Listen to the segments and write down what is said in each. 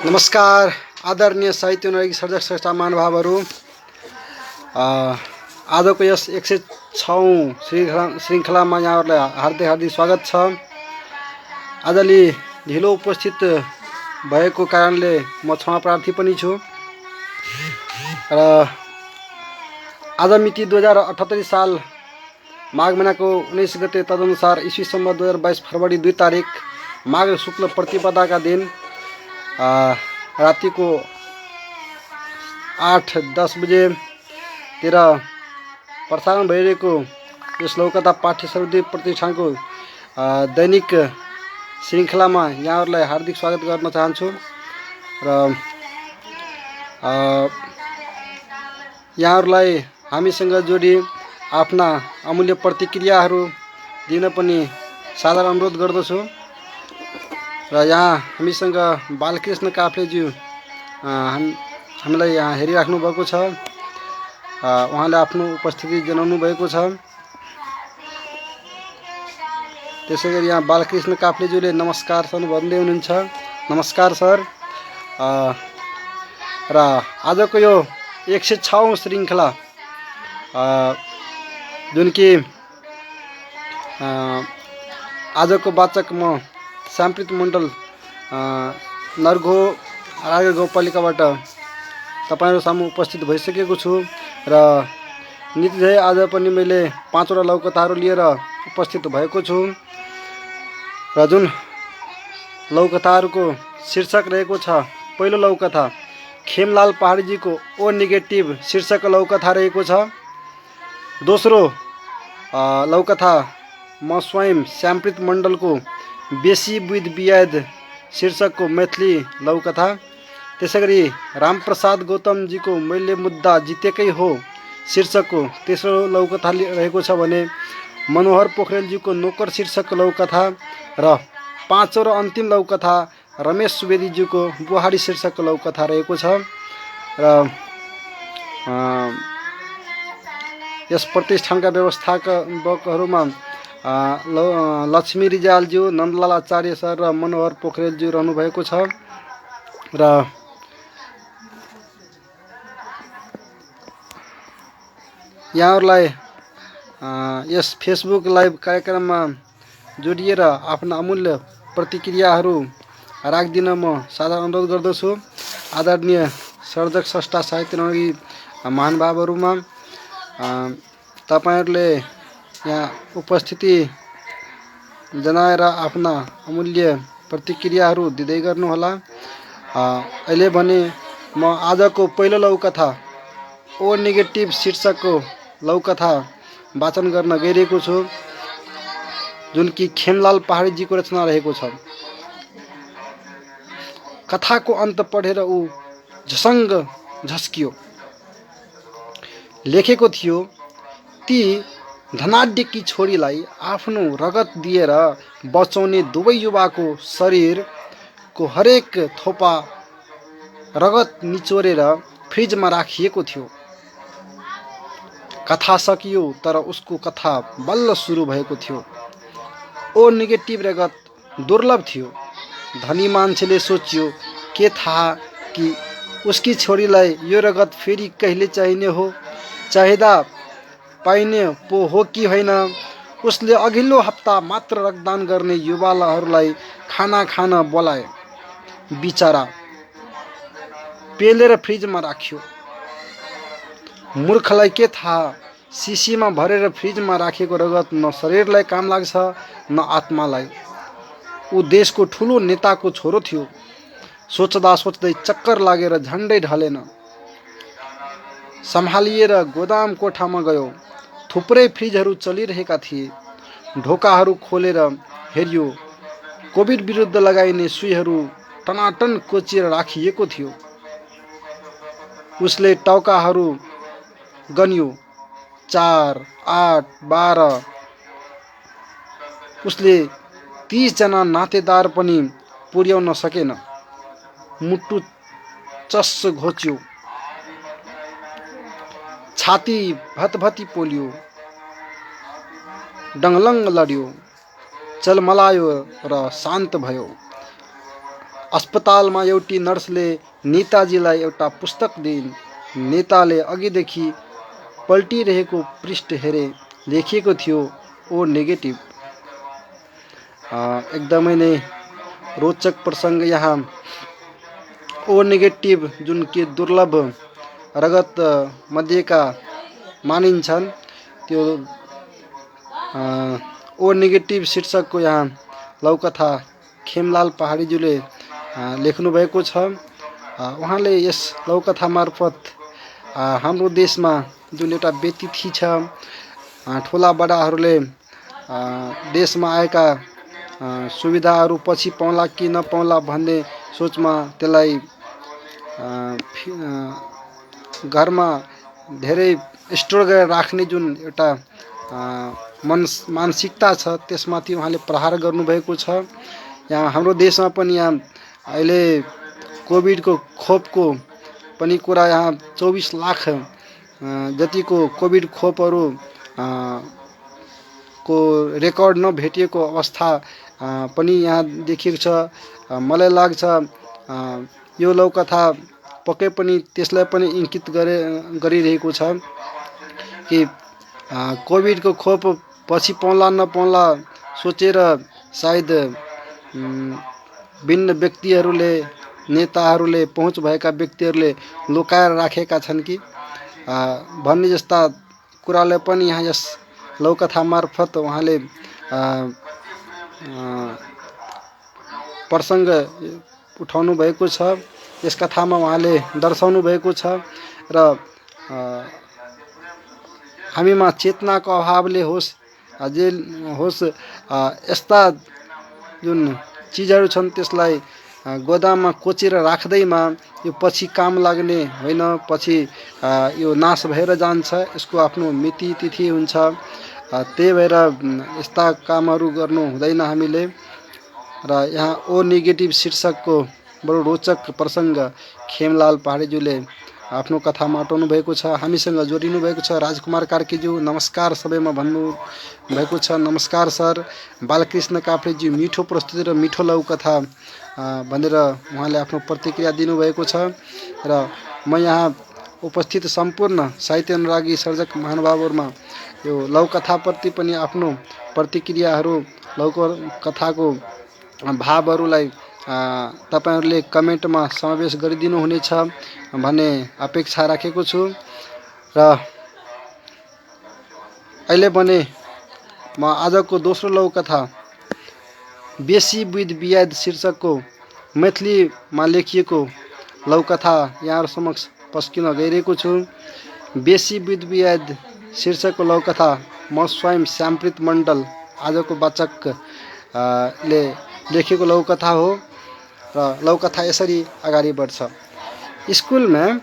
नमस्कार आदरणीय साहित्य अनुरागी सर्जक श्रेष्ठ महानुभावहरू। आजको यस 106औं श्रृङ्खलामा यहाँहरूलाई हार्दिक हार्दिक स्वागत छ। आज अलि ढिलो उपस्थित भएको कारणले म क्षमा प्रार्थी पनि छु र आज मिति 2078 साल माघ महिनाको 19 गते तदनुसार ईस्वी सम्वत 2022 फरवरी 2 तारिक माघ शुक्ल प्रतिपदाका दिन राति को 8:10 बजेतिर प्रसारण भइरहेको यस लौकथा पाठ्य सर्वोदय प्रतिष्ठानको दैनिक श्रृङ्खलामा यहाँहरूलाई हार्दिक स्वागत गर्न चाहन्छु र यहाँहरूलाई हामीसँग जोडी आफ्ना अमूल्य प्रतिक्रियाहरू दिन पनि सादर अनुरोध गर्दछु र यहाँ हामीसँग बालकृष्ण काफ्लेज्यू हामीलाई यहाँ हेरिराख्नु भएको छ। उहाँले आफ्नो उपस्थिति जनाउनु भएको छ। त्यसैगरी यहाँ बालकृष्ण काफ्लेज्यूले नमस्कार सर भन्दै हुनुहुन्छ। नमस्कार सर। र आजको यो 106औं श्रृङ्खला जुन कि आजको वाचक म श्यामप्रीत मण्डल नरघो राजगढ गाउँपालिकाबाट तपाईहरु सामु उपस्थित भइसकेको छु र नित्यझै आज पनि मैले 5 वटा लौकथाहरू लिएर उपस्थित भएको छु र जुन लौकथाहरूको शीर्षक रहेको छ। पहिलो लौकथा खेमलाल पहाडीजीको ओ नेगेटिभ शीर्षक लौकथा रहेको छ। दोस्रो लौकथा म स्वयं श्यामप्रीत मण्डलको बेसी बुध बियाद शीर्षकको मैथिली लौकथा। त्यसैगरी रामप्रसाद गौतमजीको मैले मुद्दा जितेकै हो शीर्षकको तेस्रो लौकथा रहेको छ भने मनोहर पोखरेलजीको नोकर शीर्षक लौकथा र पाँचौं र अन्तिम लौकथा रमेश सुवेदीजीको बुहारी शीर्षक लौकथा रहेको छ। र यस प्रतिष्ठानका व्यवस्थापकहरूमा लक्ष्मी रिजालज्यू, नन्दलाल आचार्य सर र मनोहर पोखरेलज्यू रहनु भएको छ र यहाँहरूलाई यस फेसबुक लाइभ कार्यक्रममा जोडिएर आफ्ना अमूल्य प्रतिक्रियाहरू राखिदिन म सादर अनुरोध गर्दछु। आदरणीय सर्जक स्रष्टा साहित्य अनुरागी महानुभावहरूमा तपाईहरुले यहाँ उपस्थिति जनाएर आफ्ना अमूल्य प्रतिक्रियाहरू दिँदै गर्नुहोला। अहिले भने म आजको पहिलो लौकथा ओ नेगेटिभ शीर्षकको लौकथा वाचन गर्न गइरहेको छु जुन कि खेमलाल पहाडीजीको रचना रहेको छ। कथाको अन्त पढेर ऊ झसङ्ग झस्कियो। लेखेको थियो ती धनाढ्यकी छोरीलाई आफ्नो रगत दिएर बचाउने दुवै युवाको शरीरको हरेक थोपा रगत निचोरेर फ्रिजमा राखिएको थियो। कथा सकियो तर उसको कथा बल्ल सुरु भएको थियो। ओ नेगेटिभ रगत दुर्लभ थियो। धनी मान्छेले सोच्यो के थाहा कि उसकी छोरीलाई यो रगत फेरि कहिले चाहिने हो, चाहिँदा पाइने पो हो कि होइन। उसले अघिल्लो हप्ता मात्र रक्तदान गर्ने युवाहरूलाई खाना खान बोलाए। बिचरा पेलेर फ्रिजमा राख्यो। मूर्खलाई के थाहा सिसीमा भरेर फ्रिजमा राखेको रगत न शरीरलाई काम लाग्छ न आत्मालाई। ऊ देशको ठुलो नेताको छोरो थियो। सोच्दा सोच्दै चक्कर लागेर झन्डै ढलेन। सम्हालिएर गोदाम कोठामा गयो। थुप्रै फ्रिजहरू चलिरहेका थिए। ढोकाहरू खोलेर हेरियो। कोभिड विरुद्ध लगाइने सुईहरू टनाटन कोचिएर राखिएको थियो। उसले टाउकाहरू गन्यो। 4, 8, 12। उसले 30 जना नातेदार पनि पुर्याउन सकेन। मुटु चस्स घोच्यो। छाती भतभती पोल्यो। डङलङ लड्यो। चलमलायो र शान्त भयो। अस्पतालमा एउटी नर्सले नेताजीलाई एउटा पुस्तक दिइन्। नेताले अघिदेखि पल्टिरहेको पृष्ठ हेरे, लेखिएको थियो ओ नेगेटिभ। एकदमै नै रोचक प्रसङ्ग यहाँ। ओ नेगेटिभ जुन कि दुर्लभ रगत मध्येका मानिन्छन्, त्यो ओ नेगेटिभ शीर्षकको यहाँ लौकथा खेमलाल पहाडीज्यूले लेख्नुभएको छ। उहाँले यस लौकथा मार्फत हाम्रो देशमा जुन एउटा व्यतिथि छ, ठुला बडाहरूले देशमा आएका सुविधाहरू पछि पाउला कि नपाउला भन्ने सोचमा त्यसलाई घरमा धेरै स्टोर गरेर राख्ने जुन एउटा मानसिकता छ, त्यसमाथि उहाँले प्रहार गर्नुभएको छ। यहाँ हाम्रो देशमा पनि यहाँ अहिले कोभिडको खोपको पनि कुरा, यहाँ 24 लाख जतिको कोभिड खोपहरू को रेकर्ड नभेटिएको अवस्था पनि यहाँ देखिएको छ। मलाई लाग्छ यो लौकथा पक्कै पनि त्यसलाई पनि इङ्गित गरिरहेको छ कि कोभिडको खोप पछि पाउला नपाउला सोचेर सायद भिन्न व्यक्तिहरूले, नेताहरूले, पहुँच भएका व्यक्तिहरूले लुकाएर राखेका छन् कि भन्ने जस्ता कुरालाई पनि यहाँ यस लौकथा मार्फत उहाँले प्रसङ्ग उठाउनु भएको छ। यस कथामा उहाँले दर्शाउनु भएको छ र हामीमा चेतनाको अभावले होस्, जे होस्, यस्ता जुन चिजहरू छन् त्यसलाई गोदाममा कोचेर राख्दैमा यो पछि काम लाग्ने होइन, पछि यो नाश भएर जान्छ, यसको आफ्नो मिति तिथि हुन्छ। त्यही भएर यस्ता कामहरू गर्नु हुँदैन हामीले। र यहाँ ओ नेगेटिभ शीर्षकको बडो रोचक प्रसङ्ग खेमलाल पहाडीज्यूले आफ्नो कथामा अटाउनु भएको छ। हामीसँग जोडिनु भएको छ राजकुमार कार्कीज्यू। नमस्कार सबैमा भन्नु भएको छ। नमस्कार सर। बालकृष्ण काफ्लेज्यू, मिठो प्रस्तुति र मिठो लौकथा भनेर उहाँले आफ्नो प्रतिक्रिया दिनुभएको छ। र म यहाँ उपस्थित सम्पूर्ण साहित्य अनुरागी सर्जक महानुभावहरूमा यो लौकथाप्रति पनि आफ्नो प्रतिक्रियाहरू, लौकथाको भावहरूलाई तपाईहरूले कमेन्टमा समावेश गरिदिनु हुनेछ भन्ने अपेक्षा राखेको छु। र अहिले भने म आजको दोस्रो लौकथा बेसी विध बियाद शीर्षकको मैथिलीमा लेखिएको लौकथा यहाँहरू समक्ष पस्किन गइरहेको छु। बेसी विध बियाद शीर्षकको लौकथा म स्वयं श्यामप्रीत मण्डल आजको वाचक ले लेखेको लौकथा हो। र लौकथा यसरी अगाडि बढ्छ। स्कूल में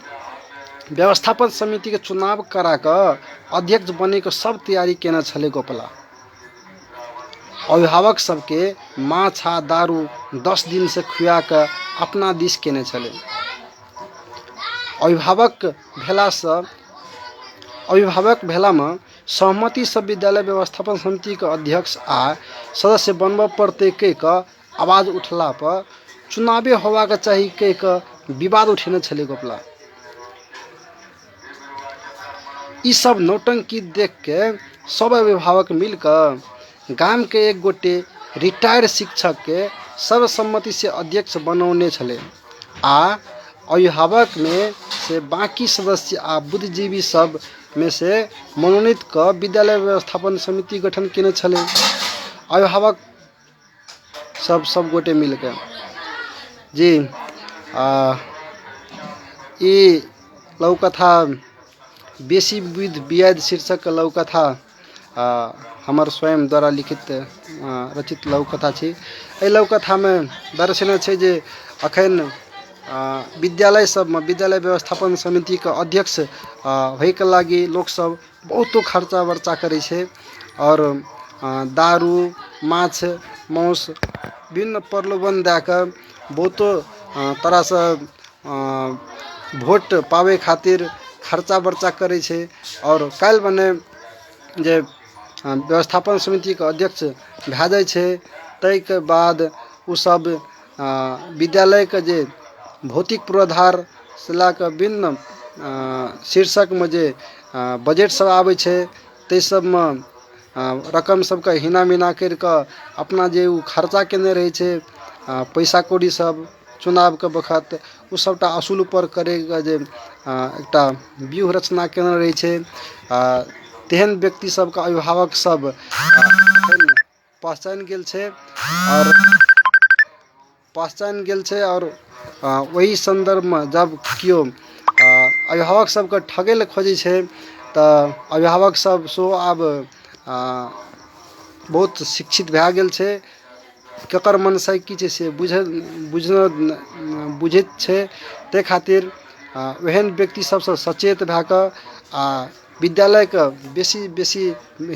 व्यवस्थापन समिति के चुनाव कराकर अध्यक्ष बने को सब तैयारी केना छले गोपाला। अभिभावक सबके माछा दारू 10 दिन से खुआ कर अपना दिश केने छले। अभिभावक भेला में सहमति सब विद्यालय व्यवस्थापन समिति के अध्यक्ष आ सदस्य बनब पड़ते कह का आवाज उठला पर चुनावे होवा का चाहिए कह का विवाद उठेने छले गोपाला। ई सब नौटंकी देख के सब अभिभावक मिलकर गांव के एक गोटे रिटायर्ड शिक्षक के सर्वसम्मति से अध्यक्ष बनौने छले। आ अभिभावक में से बाकी सदस्य आ बुद्धिजीवी सब में से मनोनीत क विद्यालय व्यवस्थापन समिति गठन केने छले। अभिभावक सब गोटे मिलकर जी ये लौकथा बेसी विध बियाद शीर्षक लौकथा हमार स्वयं द्वारा लिखित रचित लौकथा छे। एहि लौकथा में दर्शना छे जे अखन विद्यालय सब में विद्यालय व्यवस्थापन समिति के अध्यक्ष होय के लागी लोग सब बहुतो खर्चा वर्चा करे छे और दारू माछ मौस विभिन्न प्रलोभन देकर बहुतो तरह से भोट पावे खातिर खर्चा वर्चा करे छे। और काल बने जे व्यवस्थापन समिति के अध्यक्ष भए जाय छे तै के बाद उ सब विद्यालयका जे भौतिक पूर्वाधार से लऽ कऽ भिन्न शीर्षकमे जे बजट सब आबै छै ताहि सबमे रकम सबके हिना मिना करि कऽ अपना जे ओ खर्चा केने रहै छै पैसा कौड़ी सब चुनावके वक्त ओ सबटा असूल ऊपर करैके जे एकटा व्यूह रचना केने रहै छै तेहन व्यक्ति सबके अभिभावक सब पहचानि गेल छै और वही संदर्भमे जब केओ अभिभावक सबके ठगै लए खोजै छै तऽ अभिभावक सब सेहो आब बहुत शिक्षित भए गेल छै, केकर मनसाय की छै से बुझैत छै। ताहि खातिर ओहन व्यक्ति सबसँ सचेत भए कऽ विद्यालयके बेसी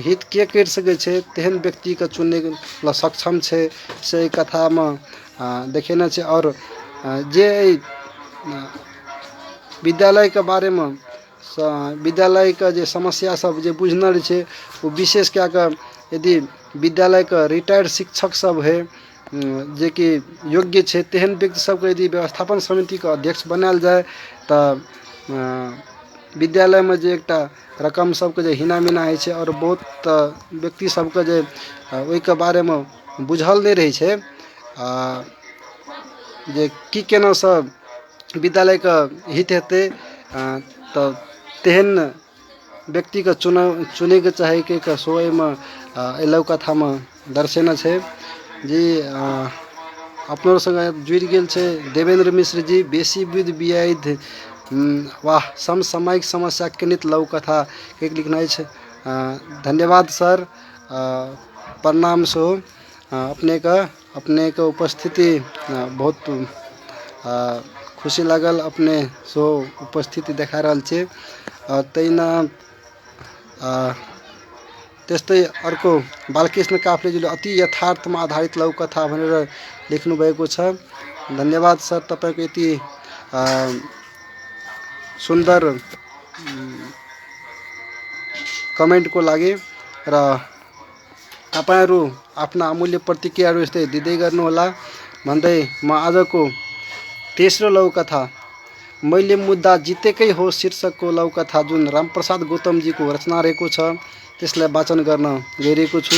हित के करि सकै छै तेहन व्यक्तिके चुनै लए सक्षम छै से एहि कथामे देखेने छै। और जे विद्यालयके बारेमे विद्यालयके जे समस्या सब जे बुझने रहै छै वो विशेष कए कऽ यदि विद्यालयके रिटायर्ड शिक्षक सब है जे कि योग्य छै तेहन व्यक्ति सबके यदि व्यवस्थापन समितिके अध्यक्ष बनायल जाय तऽ विद्यालयमे जे एकटा रकम सबके जे हिना मिना होइ छै और बहुत व्यक्ति सबके जे ओहिके बारेमे बुझल नहि रहै छै जे की केना सब विद्यालयके हित हेतै तऽ तेहन व्यक्तिके चुनैके चाही के सो एहिमे एहि कथामे दर्शेने छै जी। अपनो संगे जुड़ि गेल छै देवेंद्र मिश्र जी, बेसी विध बियाध वाह समसामयिक समस्या केनित लघु कथा के लिखनाइ छै। धन्यवाद सर, प्रणाम सो अपनेके उपस्थिति बहुत खुशी लागल, अपने सो उपस्थिति देखा रहल छै। तैना त्यस्तै अर्को बालकृष्ण काफ्लेजीले अति यथार्थमा आधारित लघु कथा भनेर लेख्नु भएको छ। धन्यवाद सर तपाईँको यति सुन्दर कमेन्टको लागि र तपाईँहरू आफ्ना अमूल्य प्रतिक्रियाहरू यस्तै दिँदै गर्नुहोला भन्दै म आजको तेस्रो लघु कथा मैले मुद्दा जितेकै हो शीर्षकको लघु कथा जुन रामप्रसाद गौतमजीको रचना रहेको छ त्यसलाई वाचन गर्न गइरहेको छु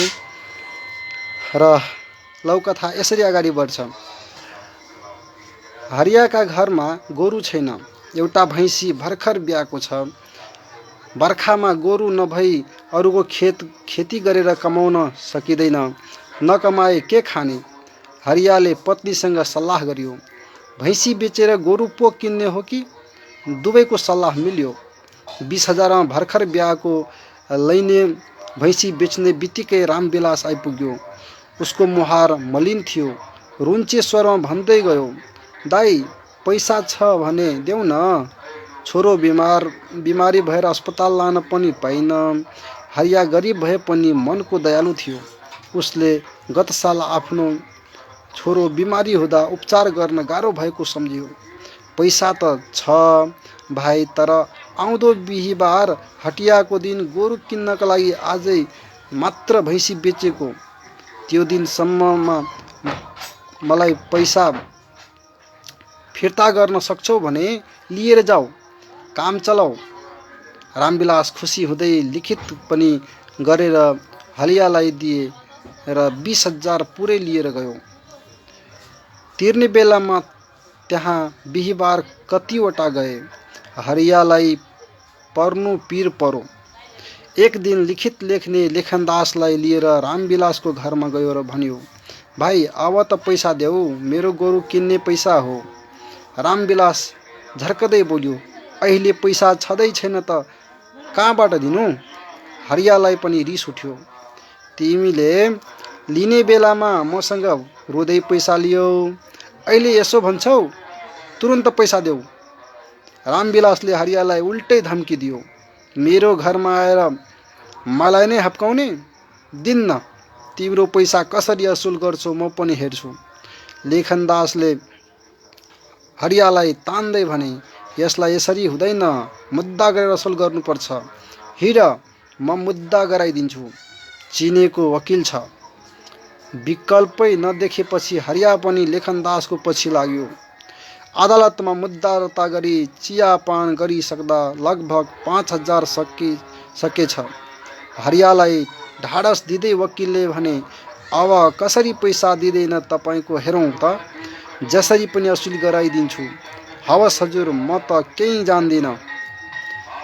र लघु कथा यसरी अगाडि बढ्छ। हरियाका घरमा गोरु छैन, एउटा भैँसी भर्खर ब्याएको छ। बर्खामा गोरु नभई अरूको खेती गरेर कमाउन सकिँदैन, नकमाए के खाने। हरियाले पत्नीसँग सल्लाह गर्यो, भैँसी बेचेर गोरु पो किन्ने हो कि। दुवैको सल्लाह मिल्यो। 20,000मा भर्खर ब्याएको लैने भैँसी बेच्ने बित्तिकै रामविलास आइपुग्यो। उसको मुहार मलिन थियो, रुन्चे स्वरमा भन्दै गयो, दाई पैसा छ भने देऊ न, छोरो बिमारी भएर अस्पताल लान पनि पाइन। हरिया गरिब भए पनि मनको दयालु थियो। उसले गत साल आफ्नो छोरो बिमारी हुँदा उपचार गर्न गाह्रो भएको सम्झ्यो। पैसा त छ भाइ, तर आउँदो बिहीबार हटियाको दिन गोरु किन्नका लागि आजै मात्र भैँसी बेचेको। त्यो दिनसम्ममा मलाई पैसा फिर्ता गर्न सक्छौ भने लिएर जाऊ, काम चलाऊ। रामविलास खुसी हुँदै लिखित पनि गरेर हरियालाई दिए र 20,000 पुरै लिएर गयो। तिर्ने बेलामा त्यहाँ बिहीबार कतिवटा गए। हरियालाई पर्नु पीर परो। एक दिन लिखित लेख्ने लेखनदासलाई लिएर रामविलासको घरमा गयो र भन्यो, भाइ अब त पैसा देऊ, मेरो गोरु किन्ने पैसा हो। रामविलास झर्कदै बोल्यो, अहिले पैसा छँदै छैन त कहाँबाट दिनु। हरियालाई पनि रिस उठ्यो, तिमीले लिने बेलामा मसँग रोदै पैसा लियौ, अहिले यसो भन्छौ, तुरुन्त पैसा देऊ। रामविलासले हरियालाई उल्टै धम्की दियो, मेरो घरमा आएर मलाई नै हप्काउने, दिन्न। तिम्रो पैसा कसरी असुल गर्छौ म पनि हेर्छु। लेखनदासले हरियालाई तान्दै भने, यसलाई यसरी हुँदैन, मुद्दा गरेर असुल गर्नुपर्छ। हिँड, म मुद्दा गराइदिन्छु, चिनेको वकिल छ। विकल्पै नदेखेपछि हरिया पनि लेखनदासको पछि लाग्यो। अदालतमा मुद्दा दर्ता गरी चियापान गरिसक्दा लगभग 5000 सकेछ। हरियालाई ढाडस दिँदै वकिलले भने, अब कसरी पैसा दिँदैन तपाईँको हेरौँ त, जसरी पनि असुल गराइदिन्छु। हवस् हजुर, म त केही जान्दिनँ।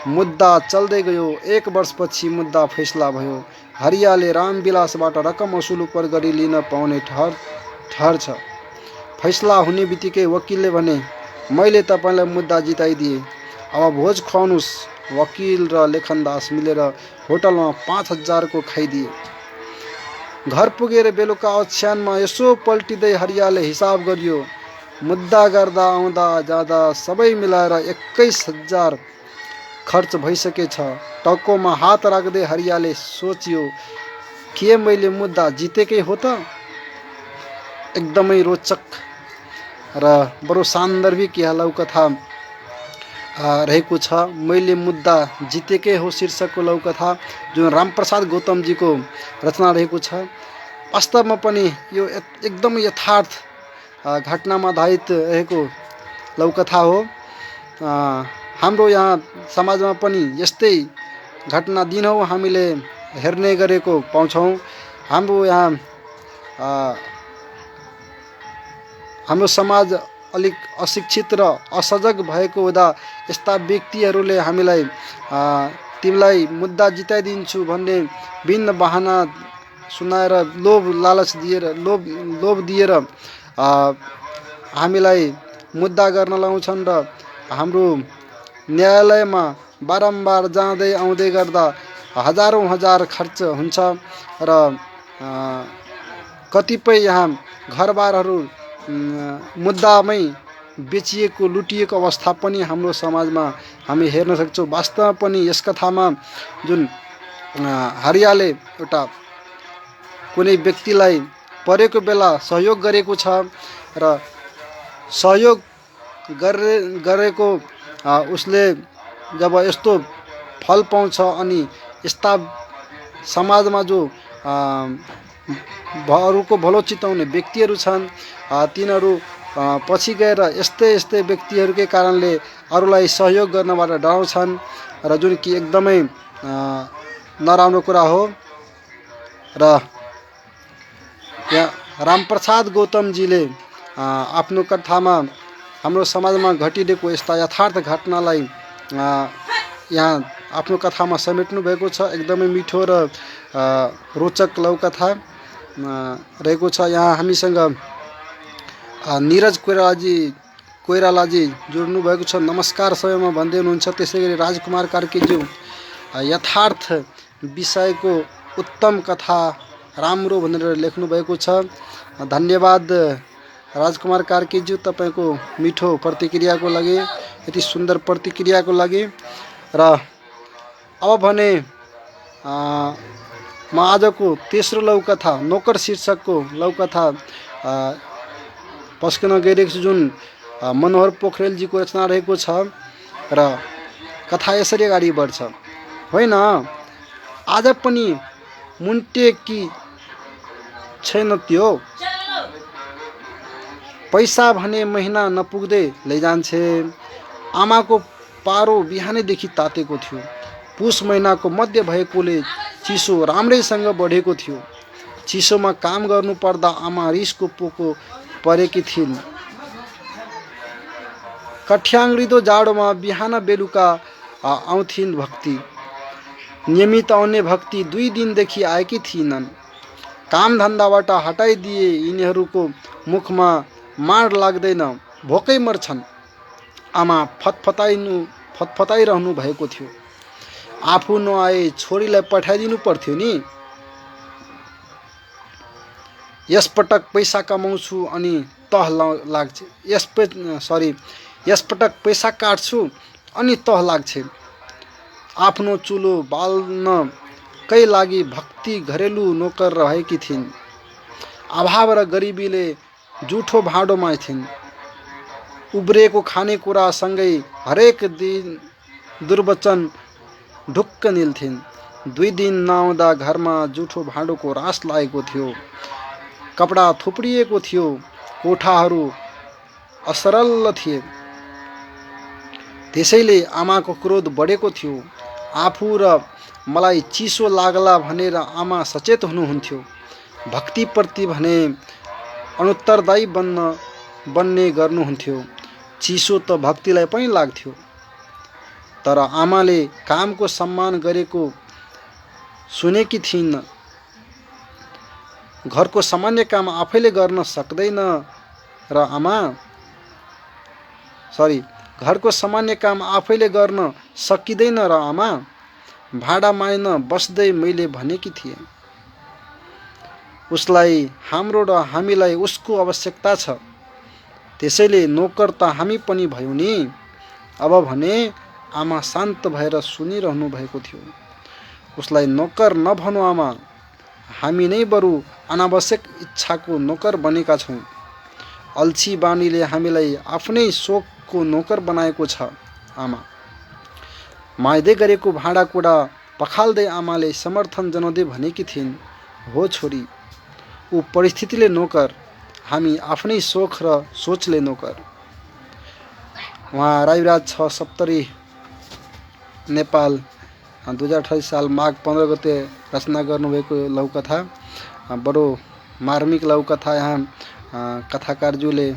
मुद्दा चल्दै गयो। 1 वर्षपछि मुद्दा फैसला भयो। हरियाले रामविलासबाट रकम असुल गरी लिन पाउने ठहर छ। फैसला हुने बित्तिकै वकिलले भने, मैले तपाईँलाई मुद्दा जिताइदिएँ, अब भोज खुवाउनुहोस्। वकिल र लेखनदास मिलेर होटलमा 5000 को खाइदिए। घर पुगेर बेलुका ओछ्यानमा यसो पल्टिँदै हरियाले हिसाब गरियो। मुद्दा गर्दा आउँदा जाँदा सबै मिलाएर 21000 खर्च भइसकेछ। टाउकोमा हात राख्दै हरियाले सोच्यो, के मैले मुद्दा जितेकै हो त? एकदमै रोचक र बडो सान्दर्भिक यहाँ लौकथा रहेको छ। मैले मुद्दा जितेकै हो शीर्षकको लौकथा जुन रामप्रसाद गौतमजीको रचना रहेको छ। वास्तवमा पनि यो एकदमै यथार्थ घटनामा आधारित रहेको लौकथा हो। हाम्रो यहाँ समाजमा पनि यस्तै घटना दिनहुँ हामीले हेर्ने गरेको पाउँछौँ। हाम्रो समाज अलिक अशिक्षित र असजग भएको हुँदा यस्ता व्यक्तिहरूले हामीलाई तिमीलाई मुद्दा जिताइदिन्छु भन्ने भिन्न बहाना सुनाएर लोभ दिएर हामीलाई मुद्दा गर्न लाउँछन् र हाम्रो न्यायालयमा बारम्बार जाँदै आउँदै गर्दा हजारौँ हजार खर्च हुन्छ र कतिपय यहाँ घरबारहरू मुद्दामै बेचिएको लुटिएको अवस्था पनि हाम्रो समाजमा हामी हेर्न सक्छौँ। वास्तवमा पनि यस कथामा जुन हरियाले एउटा कुनै व्यक्तिलाई परेको बेला सहयोग गरेको छ र सहयोग गरेको उसले जब यस्तो फल पाउँछ अनि यस्ता समाजमा जो अरूको भलो चिताउने व्यक्तिहरू छन् तिनीहरू पछि गएर यस्तै व्यक्तिहरूकै कारणले अरूलाई सहयोग गर्नबाट डराउँछन् र जुन कि एकदमै नराम्रो कुरा हो। र यहाँ रामप्रसाद गौतमजीले आफ्नो कथामा हाम्रो समाजमा घटिरहेको यस्ता यथार्थ घटनालाई यहाँ आफ्नो कथामा समेट्नु भएको छ। एकदमै मिठो र रोचक लौकथा रहेको छ। यहाँ हामीसँग निरज कोइरालाजी जोड्नु भएको छ। नमस्कार सबैमा भन्दै हुनुहुन्छ। त्यसै गरी राजकुमार कार्कीज्यू यथार्थ विषयको उत्तम कथा राम्रो भनेर लेख्नु भएको छ। धन्यवाद राजकुमार कार्कीज्यू, तपाईँको मिठो प्रतिक्रियाको लागि, यति सुन्दर प्रतिक्रियाको लागि। र अब भने म आजको तेस्रो लौकथा नोकर शीर्षकको लौकथा पस्कन गइरहेको छु, जुन मनोहर पोखरेलजीको रचना रहेको छ र कथा यसरी अगाडि बढ्छ। होइन, आज पनि मुन्टे कि छैन त्यो, पैसा भने महिना नपुग्दै लैजान्छे। आमाको पारो बिहानैदेखि तातेको थियो। पुस महिनाको मध्य भएकोले चिसो राम्रैसँग बढेको थियो। चिसोमा काम गर्नु पर्दा आमा रिसको पोको परेकी थिइन्। कठ्याङ्ग्रिदो जाडोमा बिहान बेलुका आउँथिन् भक्ति। नियमित आउने भक्ति 2 दिनदेखि आएकी थिइनन्। काम धन्दाबाट हटाइदिए यिनीहरूको मुखमा माड लाग्दैन, भोकै मर्छन्। आमा फतफताइरहनु भएको थियो। आफू नआए छोरीलाई पठाइदिनु पर्थ्यो नि। यसपटक पैसा कमाउँछु अनि तह लाग्छ। यसपटक पैसा काट्छु अनि तह लाग्छ। आफ्नो चुलो बाल्नकै लागि भक्ति घरेलु नोकर रहेकी थिइन्। अभाव र गरिबीले जुठो भाँडो माझ्थिन्। उब्रेको खानेकुरासँगै हरेक दिन दुर्वचन ढुक्क निल्थिन्। 2 दिन नआउँदा घरमा जुठो भाँडोको रास लागेको थियो। कपडा थुप्रिएको थियो, कोठाहरू असरल थिए। त्यसैले आमाको क्रोध बढेको थियो। आफू र मलाई चिसो लाग्ला भनेर आमा सचेत हुनुहुन्थ्यो। भक्तिप्रति भने अनुत्तरदायी बन्ने गर्नुहुन्थ्यो। चिसो त भक्तिलाई पनि लाग्थ्यो, तर आमाले कामको सम्मान गरेको सुनेकी थिइन्। घरको सामान्य काम आफैले गर्न सक्दैन र घरको सामान्य काम आफैले गर्न सकिँदैन र आमा, भाडा माइन बस्दै मैले भनेकी थिएँ। उसलाई हाम्रो र हामीलाई उसको आवश्यकता छ। त्यसैले नोकर त हामी पनि भयौँ नि। अब भने आमा शान्त भएर सुनिरहनु भएको थियो। उसलाई नोकर नभनौ आमा, हामी नै बरु अनावश्यक इच्छाको नोकर बनेका छौँ। अल्छी बानीले हामीलाई आफ्नै शोकको नोकर बनाएको छ आमा। माइदै गरेको भाँडाकुँडा पखाल्दै आमाले समर्थन जनाउँदै भनेकी थिइन्, हो छोरी, ऊ परिस्थितिले नोकर, हामी आफ्नै सोख र सोचले नोकर। उहाँ राईराज 670 नेपाल 2028 साल माघ 15 गते रचना गर्नुभएको लघुकथा। बडो मार्मिक लघुकथा। यहाँ कथाकारज्यूले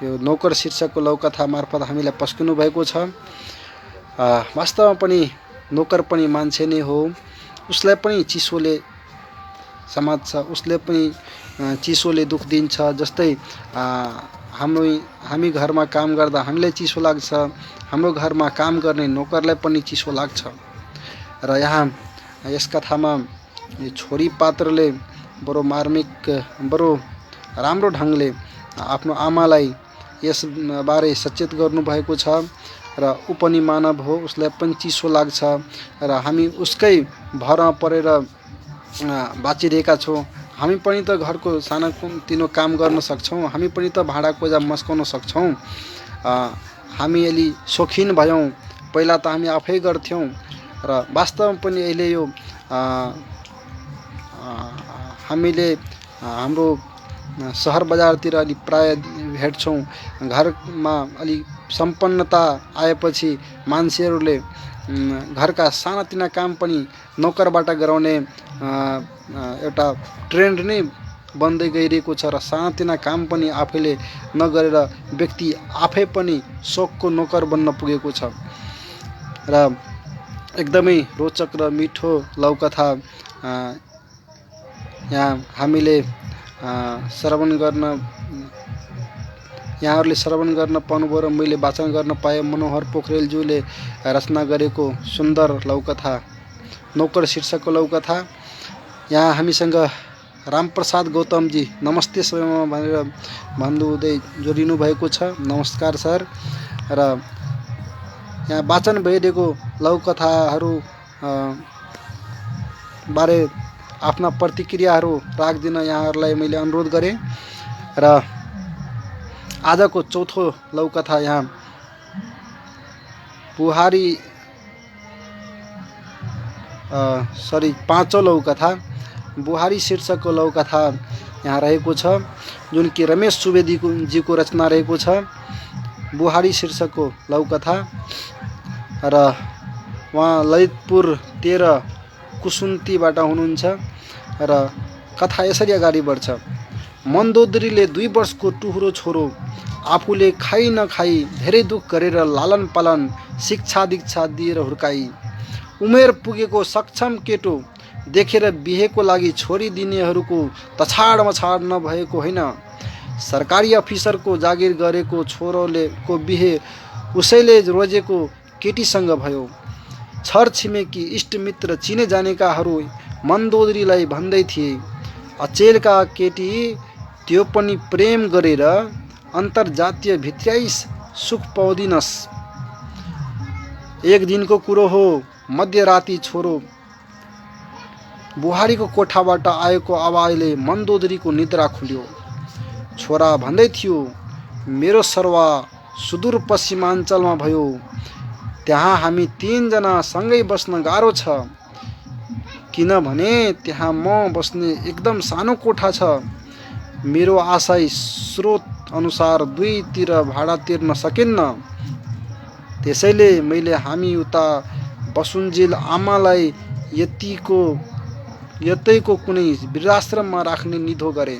यो नोकर शीर्षकको लघुकथा मार्फत हामीलाई पस्किनु भएको छ। वास्तवमा पनि नोकर पनि मान्छे नै हो। उसलाई पनि चिसोले समात्छ, उसले पनि चिसोले दुःख दिन्छ। जस्तै हामी घरमा काम गर्दा हामीलाई चिसो लाग्छ, हाम्रो घरमा काम गर्ने नोकरलाई पनि चिसो लाग्छ। र यहाँ यस कथामा यो छोरी पात्रले बडो मार्मिक, बडो राम्रो ढङ्गले आफ्नो आमालाई यस बारे सचेत गर्नुभएको छ। र ऊ पनि मानव हो, उसलाई पनि चिसो लाग्छ र हामी उसकै भरमा परेर बाँचिरहेका छौँ। हामी पनि त घरको सानो तिनो काम गर्न सक्छौँ, हामी पनि त भाँडा कोजा मस्काउन सक्छौँ। हामी अलि सोखिन भयौँ, पहिला त हामी आफै गर्थ्यौँ। र वास्तवमा पनि अहिले यो हामीले हाम्रो सहर बजारतिर अलि प्राय भेट्छौँ। घरमा अलि सम्पन्नता आएपछि मान्छेहरूले घरका सानातिना काम पनि नोकरबाट गराउने एउटा ट्रेन्ड नै बन्दै गइरहेको छ। र सानातिना काम पनि आफैले नगरेर व्यक्ति आफै पनि शोकको नोकर बन्न पुगेको छ। र एकदमै रोचक र मिठो लघुकथा यहाँ हामीले यहाँहरूले श्रवण गर्न पाउनुभयो र मैले वाचन गर्न पाएँ। मनोहर पोखरेलज्यूले रचना गरेको सुन्दर लघुकथा नोकर शीर्षकको लघुकथा। यहाँ हामीसँग रामप्रसाद गौतमजी नमस्ते सबैमा भनेर भन्नुहुँदै जोडिनु भएको छ। नमस्कार सर। र यहाँ वाचन भइरहेको लघुकथाहरू बारे आफ्ना प्रतिक्रियाहरू राखिदिन यहाँहरूलाई मैले अनुरोध गरेँ। र आजको चौथो लघुकथा यहाँ पाँचौँ लघुकथा बुहारी शीर्षकको लघुकथा यहाँ रहेको छ, जुन कि रमेश सुवेदीजीको रचना रहेको छ। बुहारी शीर्षकको लघुकथा र उहाँ ललितपुर 13 कुसुन्तीबाट हुनुहुन्छ। र कथा यसरी अगाडि बढ्छ। मन्दोदरीले 2 वर्षको टुहुरो छोरो आफूले खाइ नखाई धेरै दुःख गरेर लालन पालन शिक्षा दीक्षा दिएर हुर्काई। उमेर पुगेको सक्षम केटो देखेर बिहेको लागि छोरी दिनेहरूको तछाड मछाड नभएको होइन। सरकारी अफिसरको जागिर गरेको छोरोको बिहे उसैले रोजेको केटीसँग भयो। छरछिमेकी इष्टमित्र चिने जानेकाहरू मन्दोदरीलाई भन्दै थिए, अचेलका केटी त्यो पनि प्रेम गरेर अन्तर्जातीय भित्र्याई सुख पाउँदिनस्। एक दिनको कुरो हो, मध्यराती छोरो बुहारीको कोठाबाट आएको आवाजले मन्दोदरीको निद्रा खुल्यो। छोरा भन्दै थियो, मेरो सरुवा सुदूर पश्चिमाञ्चलमा भयो, त्यहाँ हामी 3 जना सँगै बस्न गाह्रो छ। किनभने त्यहाँ म बस्ने एकदम सानो कोठा छ। मेरो आशय स्रोत अनुसार दुईतिर भाडा तिर्न सकिन्न। त्यसैले मैले हामी उता बसुन्जेल आमालाई यतैको कुनै वृद्धाश्रममा राख्ने निधो गरे।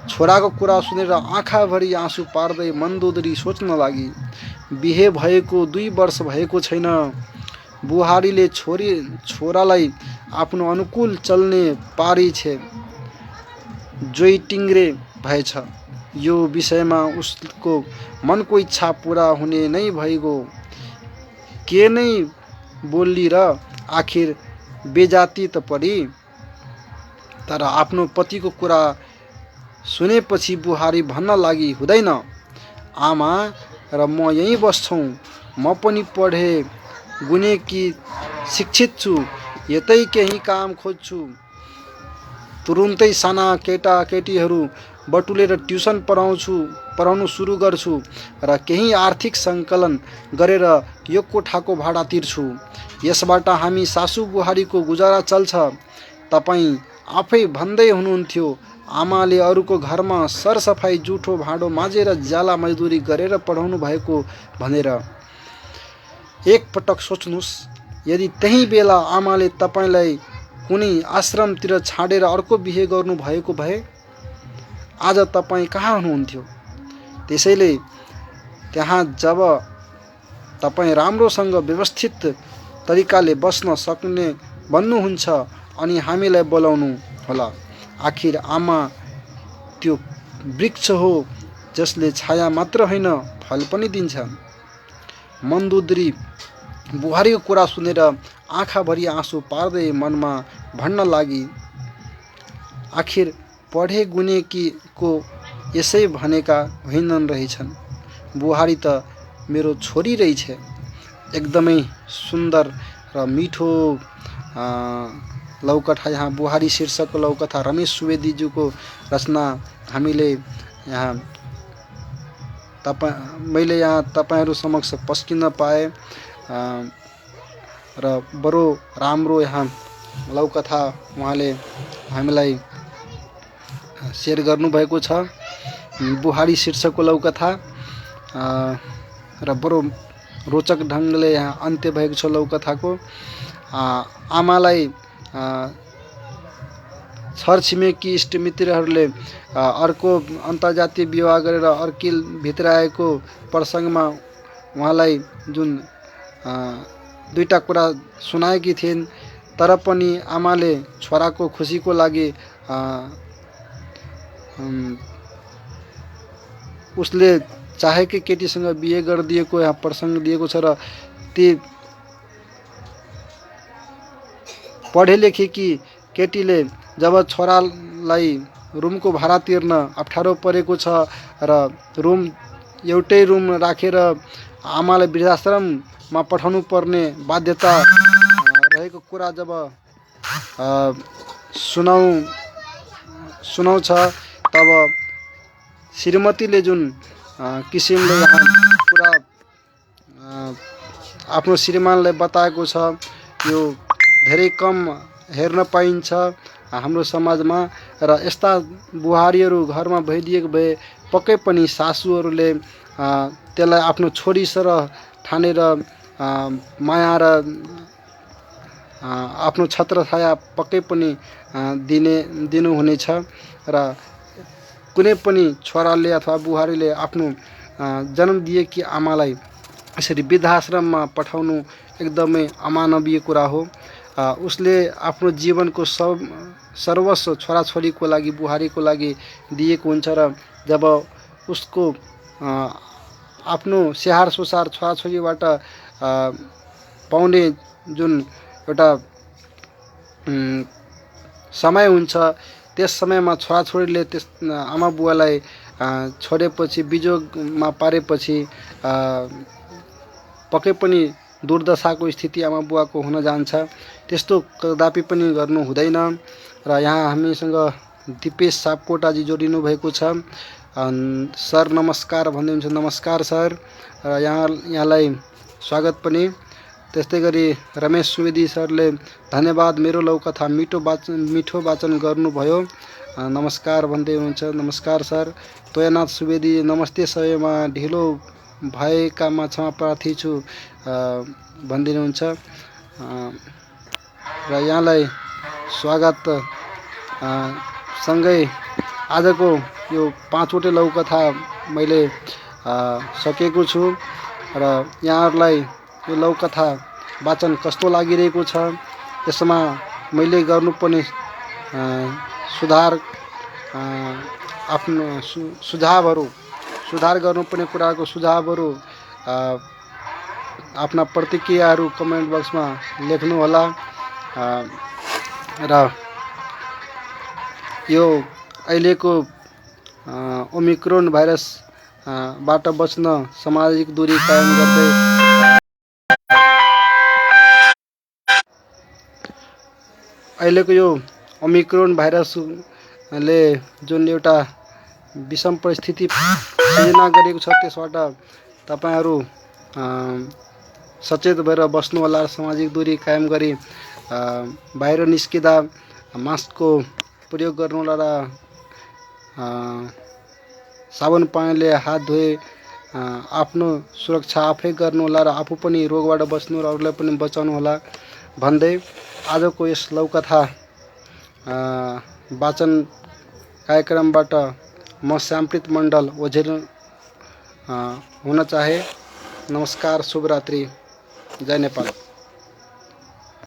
छोराको कुरा सुनेर आँखाभरि आँसु पार्दै मन्दोदरी सोच्न लागि। बिहे भएको 2 वर्ष भएको छैन। बुहारीले छोरालाई आफ्नो अनुकूल चल्ने पारी छे जोइटिङ्ग्रे भएछ। यो विषयमा उसको मनको इच्छा पूरा हुने नै भइगयो। के नै बोल्ली र आखिर बेजाती त परी। तर आफ्नो पतिको कुरा सुनेपछि बुहारी भन्न लागि, हुँदैन, आमा र म यहीँ बस्छौँ। म पनि पढे गुनेकी शिक्षित छु। यतै केही काम खोज्छु। तुरुन्तै साना केटाकेटीहरू बटुलेर ट्युसन पढाउनु सुरु गर्छु र केही आर्थिक सङ्कलन गरेर यो कोठाको भाडा तिर्छु। यसबाट हामी सासु बुहारीको गुजारा चल्छ। तपाईँ आफै भन्दै हुनुहुन्थ्यो आमाले अरूको घरमा सरसफाइ, जुठो भाँडो माझेर ज्याला मजदुरी गरेर पढाउनु भएको भनेर। एकपटक सोच्नुहोस्, यदि त्यही बेला आमाले तपाईँलाई कुनै आश्रमतिर छाडेर अर्को बिहे गर्नु भएको भए आज तपाईँ कहाँ हुनुहुन्थ्यो? त्यसैले त्यहाँ जब तपाईँ राम्रोसँग व्यवस्थित तरिकाले बस्न सक्ने बन्नुहुन्छ अनि हामीलाई बोलाउनु होला। आखिर आमा त्यो वृक्ष हो जसले छाया मात्र होइन फल पनि दिन्छ। मन्दोदरी बुहारीको कुरा सुनेर आँखाभरि आँसु पार्दै मनमा भन्न लागि, आखिर पढे गुनेकीको यसै भनेका होइनन् रहेछन्। बुहारी त मेरो छोरी रहेछ। एकदमै सुन्दर र मिठो लौकथा। यहाँ बुहारी शीर्षकको लौकथा रमेश सुवेदीज्यूको रचना हामीले मैले यहाँ तपाईँहरू समक्ष पस्किन पाएँ र बडो राम्रो यहाँ लौकथा उहाँले हामीलाई सेयर गर्नुभएको छ। बुहारी शीर्षकको लौकथा र बडो रोचक ढङ्गले यहाँ अन्त्य भएको छ लौकथाको। आमालाई छरछिमेकी इष्टमित्रहरूले अर्को अन्तर्जातीय विवाह गरेर अर्किल भित्राएको प्रसङ्गमा उहाँलाई जुन 2टा कुरा सुनाएकी थिइन्, तर पनि आमाले छोराको खुसीको लागि उसले चाहेकै केटीसँग बिहे गरिदिएको यहाँ प्रसङ्ग दिएको छ। र ती पढे लेखेकी केटीले जब छोरालाई रुमको भाडा तिर्न अप्ठ्यारो परेको छ र एउटै रुम राखेर आमालाई वृद्धाश्रममा पठाउनु पर्ने बाध्यता रहेको कुरा जब सुनाउँछ तब श्रीमतीले जुन किसिमले यहाँ कुरा आफ्नो श्रीमानलाई बताएको छ, यो धेरै कम हेर्न पाइन्छ हाम्रो समाजमा। र यस्ता बुहारीहरू घरमा भइदिएको भए पक्कै पनि सासूहरूले त्यसलाई आफ्नो छोरी सरह ठानेर माया र आफ्नो छत्रछाया पक्कै पनि दिनुहुनेछ। र कुनै पनि छोराले अथवा बुहारीले आफ्नो जन्म दिएकी आमालाई यसरी वृद्धाश्रममा पठाउनु एकदमै अमानवीय कुरा हो। उसले आफ्नो जीवनको सर्वस्व छोराछोरीको लागि, बुहारीको लागि दिएको हुन्छ र जब उसको आफ्नो स्याहार सुसार छोराछोरीबाट पाउने जुन एउटा समय हुन्छ, त्यस समयमा छोराछोरीले त्यस आमा बुवालाई छोडेपछि, बिजोगमा पारेपछि पक्कै पनि दुर्दशाको स्थिति आमा बुवाको हुन जान्छ। त्यस्तो कदापि पनि गर्नु हुँदैन। र यहाँ हामीसँग दिपेश सापकोटाजी जोडिनु भएको छ। सर नमस्कार भन्दै हुन्छ। नमस्कार सर। र यहाँलाई स्वागत पनि। त्यस्तै गरी रमेश सुवेदी सरले धन्यवाद मेरो लौकथा मिठो वाचन गर्नुभयो, नमस्कार भन्दै हुनुहुन्छ। नमस्कार सर। तोयनाथ सुवेदी नमस्ते, समयमा ढिलो भएकामा क्षमा प्रार्थी छु भनिदिनुहुन्छ र यहाँलाई स्वागत। सँगै आजको यो 5वटै लौकथा मैले सकेको छु र यहाँहरूलाई यो लौकथा वाचन कस्तो लागिरहेको छ, यसमा मैले गर्नुपर्ने सुधार आफ्नो सुधार गर्नुपर्ने कुराको सुझावहरू आफ्ना प्रतिक्रियाहरू कमेन्ट बक्समा लेख्नुहोला र यो अहिलेको ओमिक्रोन भाइरस बाट बच्न सामाजिक दूरी कायम गर्दै अहिलेको यो ओमिक्रोन भाइरसले जुन एउटा विषम परिस्थिति सिर्जना गरेको छ, त्यसबाट तपाईहरू सचेत भएर बस्नु होला। सामाजिक दूरी कायम गरी बाहिर निस्किँदा मास्कको प्रयोग गर्नु होला र साबुन पानीले हात धोए आफ्नो सुरक्षा आफै गर्नु होला र आफू पनि रोगबाट बच्नु र अरूलाई पनि बचाउनु होला भन्दै आजको यस लौकथा वाचन कार्यक्रमबाट म श्यामप्रीत मण्डल ओझेल हुन चाहे। नमस्कार, शुभरात्रि, जय नेपाल।